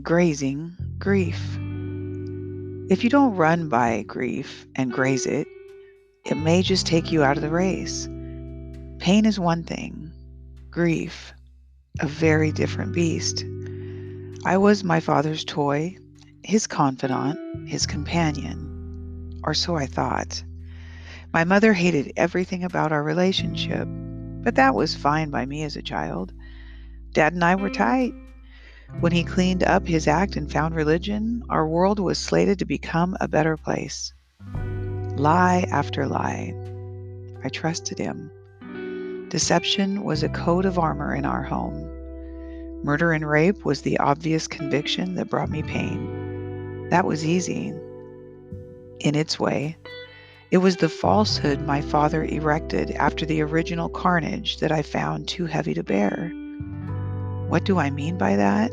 Grazing Grief. If you don't run by grief and graze it, it may just take you out of the race. Pain is one thing, grief, a very different beast. I was my father's toy, his confidant, his companion, or so I thought. My mother hated everything about our relationship, but that was fine by me as a child. Dad and I were tight. When he cleaned up his act and found religion, our world was slated to become a better place. Lie after lie. I trusted him. Deception was a coat of armor in our home. Murder and rape was the obvious conviction that brought me pain. That was easy, in its way. It was the falsehood my father erected after the original carnage that I found too heavy to bear. What do I mean by that?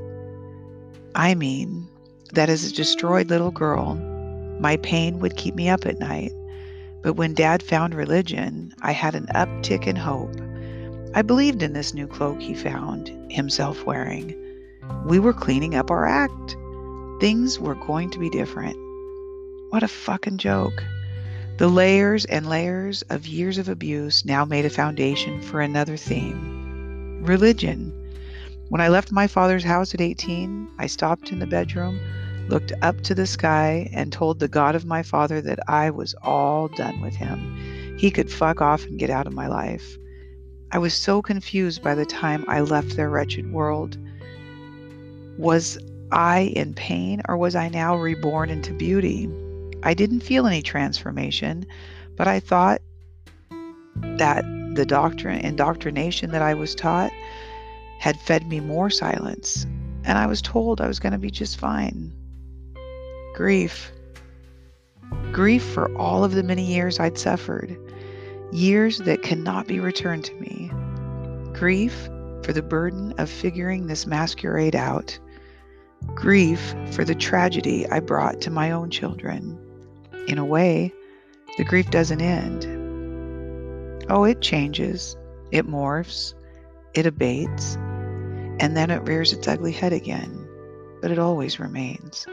I mean that as a destroyed little girl, my pain would keep me up at night. But when Dad found religion, I had an uptick in hope. I believed in this new cloak he found himself wearing. We were cleaning up our act. Things were going to be different. What a fucking joke. The layers and layers of years of abuse now made a foundation for another theme. Religion. When I left my father's house at 18, I stopped in the bedroom, looked up to the sky, and told the God of my father that I was all done with him. He could fuck off and get out of my life. I was so confused by the time I left their wretched world. Was I in pain, or was I now reborn into beauty? I didn't feel any transformation, but I thought that the indoctrination that I was taught had fed me more silence, and I was told I was going to be just fine. Grief. Grief for all of the many years I'd suffered, years that cannot be returned to me. Grief for the burden of figuring this masquerade out. Grief for the tragedy I brought to my own children. In a way, the grief doesn't end. Oh, it changes, it morphs, it abates, and then it rears its ugly head again, but it always remains.